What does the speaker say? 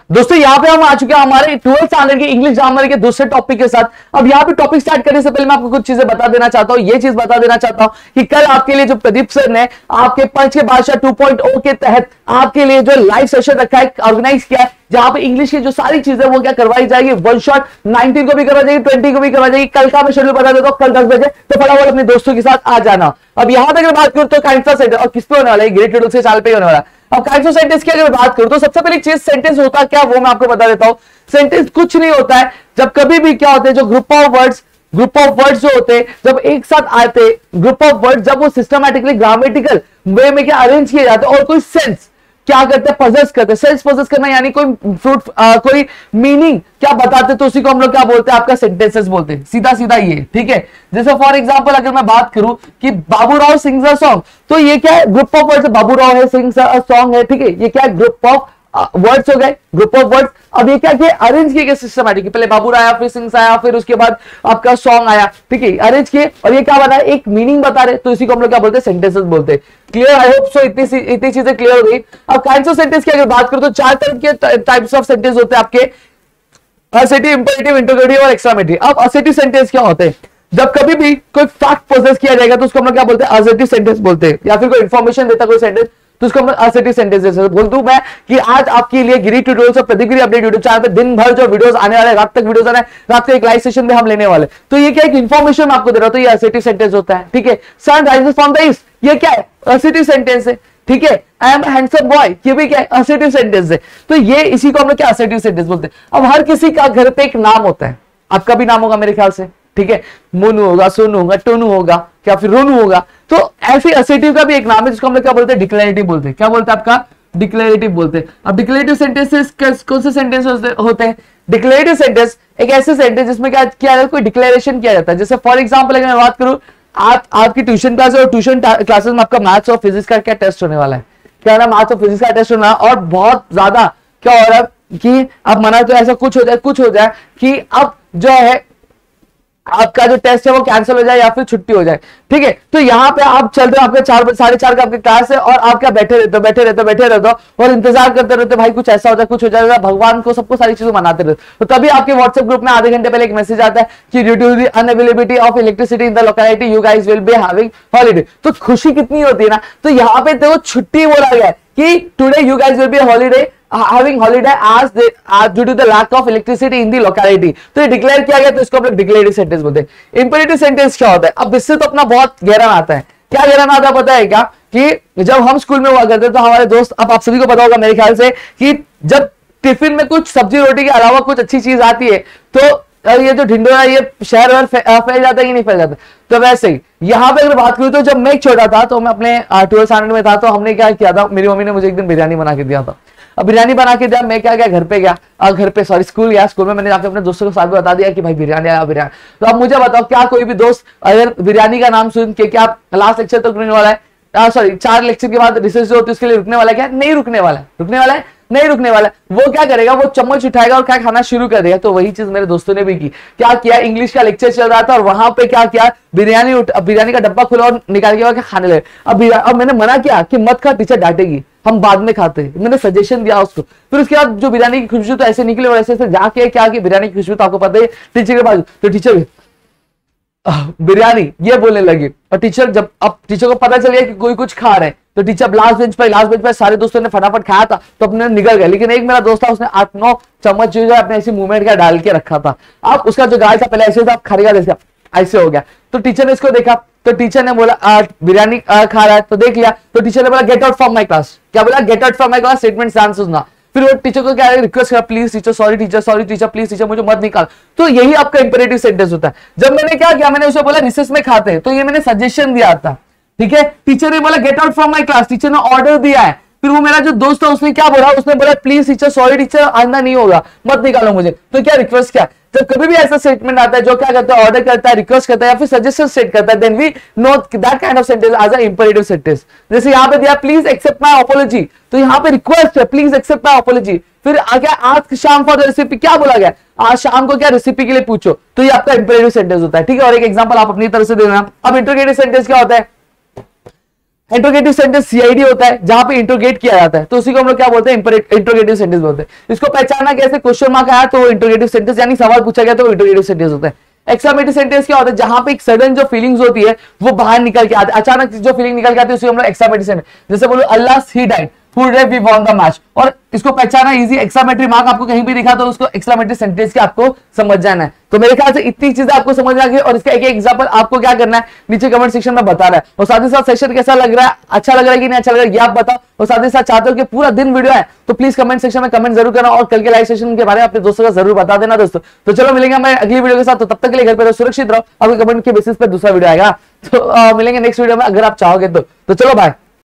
दोस्तों यहाँ पे हम आ चुके हैं हमारे 12th स्टैंडर्ड के इंग्लिश ग्रामर के दूसरे टॉपिक के साथ। अब यहाँ पे टॉपिक स्टार्ट करने से पहले मैं आपको कुछ चीजें बता देना चाहता हूँ। ये चीज बता देना चाहता हूँ कि कल आपके लिए जो प्रदीप सर ने आपके पंच के बादशाह 2.0 के तहत आपके लिए जो लाइव सेशन रखा है, ऑर्गेनाइज किया है, जहां पे इंग्लिश की जो सारी चीजें वो क्या करवाई जाएगी, वन शॉट 19 को भी करवाई जाएगी, 20 को भी करवाई जाएगी। कल का मैं शेड्यूल बता देता हूँ, कल 10 बजे, तो फटाफट अपने दोस्तों के साथ आ जाना। अब यहां पर अगर बात करूं तो काइंसा सेंटेंस और किस पे होने वाला है, ग्रेट ट्यूटोरियल से चैनल पे होने वाला है। अब काइंसा सेंटेंस की अगर बात करूं तो सबसे पहली चीज सेंटेंस होता क्या वो मैं आपको बता देता हूं। सेंटेंस कुछ नहीं होता है, जब कभी भी क्या होते हैं, जो ग्रुप ऑफ वर्ड्स जो होते हैं जब एक साथ आते हैं, ग्रुप ऑफ वर्ड्स जब वो सिस्टमैटिकली ग्रामेटिकल वे में क्या अरेंज किए जाते हैं और कोई सेंस क्या करते हैं, पजेस करते हैं। सेंस पजेस करना यानी कोई मीनिंग क्या बताते हैं, तो उसी को हम लोग क्या बोलते हैं, आपका सेंटेंसेस बोलते हैं। सीधा सीधा ये, ठीक है। जैसे फॉर एग्जांपल अगर मैं बात करूं कि बाबूराव सिंग्स अ सॉन्ग, तो ये क्या है, ग्रुप ऑफ वर्ड्स। बाबूराव है, सिंग्स अ सॉन्ग है, ठीक है। ये क्या है, ग्रुप ऑफ वर्ड्स हो गए, ग्रुप ऑफ वर्ड्स। अब ये क्या किया, अरेंज किए गए सिस्टमैटिक, पहले बाबूराव आया, फिर सिंग्स आया, फिर उसके बाद आपका सॉन्ग आया, ठीक है। अरेंज किए और ये क्या बना, एक मीनिंग बता रहे, तो इसी को हम लोग क्या बोलते हैं, सेंटेंसेस बोलते हैं। क्लियर, आई होप सो इतनी चीजें क्लियर हो गई। अब काइंड्स ऑफ सेंटेंस की अगर बात करूं तो चार तरह के टाइप्स ऑफ सेंटेंस होते हैं आपके, असर्टिव, इंपेरेटिव, इंटरोगेटिव और एक्सक्लेमेटरी। अब असर्टिव सेंटेंस क्या होते हैं, जब कभी भी कोई फैक्ट प्रोसेस किया जाएगा तो उसको हम लोग क्या बोलते हैं, असर्टिव सेंटेंस बोलते हैं। या फिर कोई इंफॉर्मेशन देता कोई सेंटेंस तो उसको हम असर्टिव सेंटेंस जैसे बोल दूं मैं कि आज आपके लिए गिरी ट्यूटोरियल्स और प्रदीप गिरी अपडेट यूट्यूब चैनल पे दिन भर जो वीडियोस आने वाले, रात तक वीडियोस आने, रात को एक लाइव सेशन में हम लेने वाले, तो ये क्या एक इंफॉर्मेशन आपको दे रहा हूं, तो ये असर्टिव सेंटेंस होता है, ठीक है। Sun rises from the east, ये क्या है, असर्टिव सेंटेंस है, ठीक है। आई एम हैंडसम बॉय, ये भी क्या है, असर्टिव सेंटेंस है। तो ये इसी को हम लोग क्या असर्टिव सेंटेंस बोलते हैं। अब हर किसी का घर पे एक नाम होता है, आपका भी नाम होगा मेरे ख्याल से, ठीक है। मोनू होगा, सोनू होगा, टोनू होगा, क्या फिर रोनू होगा। तो ऐसे असर्टिव का भी एक नाम है जिसको हम लोग क्या बोलते हैं, डिक्लेरेटिव बोलते हैं। क्या बोलते हैं, आपका डिक्लेरेटिव बोलते हैं। अब डिक्लेरेटिव सेंटेंसेस कौन से सेंटेंस होते हैं, डिक्लेरेटिव सेंटेंस एक ऐसे सेंटेंस जिसमें क्या किया जाता है, कोई डिक्लेरेशन किया जाता है। जैसे फॉर एग्जांपल अगर मैं बात करूं, आपकी ट्यूशन क्लास और ट्यूशन क्लासेस में आपका मैथ्स और फिजिक्स का क्या टेस्ट होने वाला है, क्या ना मैथ्स और फिजिक्स का टेस्ट होना, और बहुत ज्यादा क्या हो रहा है कि अब मना तो ऐसा कुछ हो जाए कि अब जो है आपका जो टेस्ट है वो कैंसिल हो जाए या फिर छुट्टी हो जाए, ठीक है। तो यहाँ पे आप चल रहे हो, आपके 4:30 का आपके क्लास है और आप क्या बैठे रहते हो और इंतजार करते रहते, भाई कुछ ऐसा हो जाए, कुछ हो जाएगा, भगवान को सबको सारी चीजें मनाते रहते। तो तभी आपके व्हाट्सएप ग्रुप में आधे घंटे पहले एक मैसेज आता है कि due to the unavailability of electricity in the locality you guys will be having holiday. तो खुशी कितनी होती है ना। तो यहाँ पे तो छुट्टी बोला गया है कि today you guys will B holiday, having holiday as due to the lack of electricity in the locality। तो ये डिक्लेयर किया गया, तो इसको हम लोग डिक्लेरेटिव सेंटेंस बोलते हैं। इंपेरेटिव सेंटेंस क्या होता है, अब इससे तो अपना बहुत गहरा आता है। क्या गहरा आता है पता है क्या, कि जब हम स्कूल में हुआ करते तो हमारे दोस्त, अब आप सभी को पता होगा मेरे ख्याल से, कि जब टिफिन में कुछ सब्जी रोटी के अलावा कुछ अच्छी चीज आती है तो ये जो ढिंडोरा ये शहर भर फैल जाता है कि नहीं फैल जाता। तो वैसे ही यहाँ पे अगर बात करूं तो जब मैं एक छोटा था तो मैं अपने 12th स्टैंडर्ड में था, तो हमने क्या किया था, मेरी मम्मी ने मुझे एक दिन बिरयानी बना के दिया था। अब बिरयानी बना के दिया, मैं क्या गया, घर पे स्कूल गया। स्कूल में मैंने जाकर अपने दोस्तों को साथ बता दिया कि भाई बिरयानी आया, बिरयानी। तो अब मुझे बताओ, क्या कोई भी दोस्त अगर बिरयानी का नाम सुन के क्या लास्ट लेक्चर तक रुकने वाला है, सॉरी 4 लेक्चर के बाद रिसर्च जो होती है उसके लिए रुकने वाला है, क्या नहीं रुकने वाला है, नहीं रुकने वाला। वो क्या करेगा, वो चम्मच उठाएगा और क्या खाना शुरू कर देगा। तो वही चीज मेरे दोस्तों ने भी की। क्या किया, इंग्लिश का लेक्चर चल रहा था और वहां पे क्या किया, बिरयानी का डब्बा खुला और निकाल के क्या खाने लगे। अब मैंने मना किया कि मत खा, टीचर डांटेगी, हम बाद में खाते हैं। मैंने सजेशन दिया उसको। फिर उसके बाद जो बिरयानी की खुशबू तो ऐसे निकले और ऐसे जाके क्या की बिरयानी की खुशबू तो आपको पता है टीचर के पास, तो टीचर बिरयानी ये बोलने लगी। और टीचर को पता चल गया कि कोई कुछ खा रहे हैं, तो टीचर लास्ट बेंच पे सारे दोस्तों ने फटाफट खाया था तो अपने निकल गए। लेकिन एक मेरा दोस्त था, उसने 8-9 चम्मच जो है अपने ऐसी मूवमेंट का डाल के रखा था। अब उसका जो गाल था पहले ऐसे था, खरीगा जैसे ऐसे हो गया। तो टीचर ने इसको देखा, तो टीचर ने बोला बिरयानी खा रहा है, तो देख लिया। तो टीचर ने बोला get out from my class. क्या बोला, get out from my class, statement ध्यान से सुनना। फिर वो टीचर को क्या रिक्वेस्ट करा, please teacher, sorry teacher, please teacher, मुझे मत निकाल। तो यही आपका इंपेरेटिव सेंटेंस होता है। जब मैंने क्या किया, मैंने उसे बोला रिसेस में खाते हैं, तो ये मैंने सजेशन दिया था, ठीक है। टीचर ने बोला get out from my class, teacher ने ऑर्डर दिया है। फिर वो मेरा जो दोस्त था उसने क्या बोला, उसने बोला प्लीज टीचर, सॉरी टीचर, आइंदा नहीं होगा, मत निकालो मुझे। तो क्या रिक्वेस्ट क्या, जब कभी भी ऐसा स्टेटमेंट आता है जो क्या करता है, ऑर्डर करता है, रिक्वेस्ट करता है या फिर सजेशन सेट करता है, then we know that kind of sentence as a imperative sentence. जैसे यहाँ पे दिया प्लीज एक्सेप्ट माय अपोलॉजी, तो यहाँ पे रिक्वेस्ट है प्लीज एक्सेप्ट माय अपोलॉजी। फिर आगे आज शाम फॉर द रेसिपी, क्या बोला गया, आज शाम को क्या रेसिपी के लिए पूछो, तो ये आपका इंपेरेटिव सेंटेंस होता है, ठीक है। और एक एग्जांपल आप अपनी तरफ से देना। अब इंटरोगेटिव सेंटेंस क्या होता है, इंट्रोगेटिव सेंटेंस सीआईडी होता है जहां पे इंट्रोगेट किया जाता है, तो उसी को हम लोग क्या बोलते हैं, इंट्रोगेटिव सेंटेंस बोलते हैं। इसको पहचानना कैसे, क्वेश्चन मार्क आया तो इंट्रोगेटिव सेंटेंस यानी सवाल पूछा गया तो इंट्रोगेटिव सेंटेंस होता है। एक्सक्लेमेटरी सेंटेंस क्या होता है, जहां पे एक सडन जो फीलिंग्स होती है वो बाहर निकल के आती है, अचानक जो फीलिंग निकल के आती है उसी को हम लोग एक्सक्लेमेटरी सेंटेंस, जैसे बोलो alas he died we won the match, और इसको पहचाना इजी, एक्सक्लेमेटरी मार्क आपको कहीं भी दिखा तो उसको एक्सक्लेमेटरी सेंटेंस के आपको समझ जाना है। तो मेरे ख्याल से इतनी चीजें आपको समझ आ गई और इसका एक एग्जांपल आपको क्या करना है नीचे कमेंट सेक्शन में बता रहा है, और साथ ही साथ सेशन कैसा लग रहा है, अच्छा लग रहा है कि नहीं अच्छा लग रहा है ये आप बताओ, और साथ ही साथ चाहते हो कि पूरा दिन वीडियो है तो प्लीज कमेंट सेक्शन में कमेंट जरूर करना, और कल के लाइव सेशन के बारे में अपने दोस्तों को जरूर बता देना दोस्तों। तो चलो मिलेंगे मैं अगली वीडियो के साथ, तो तब तक के लिए घर पे सुरक्षित रहो, आपके कमेंट के बेसिस पे दूसरा वीडियो आएगा, तो मिलेंगे नेक्स्ट वीडियो में अगर आप चाहोगे तो चलो बाय।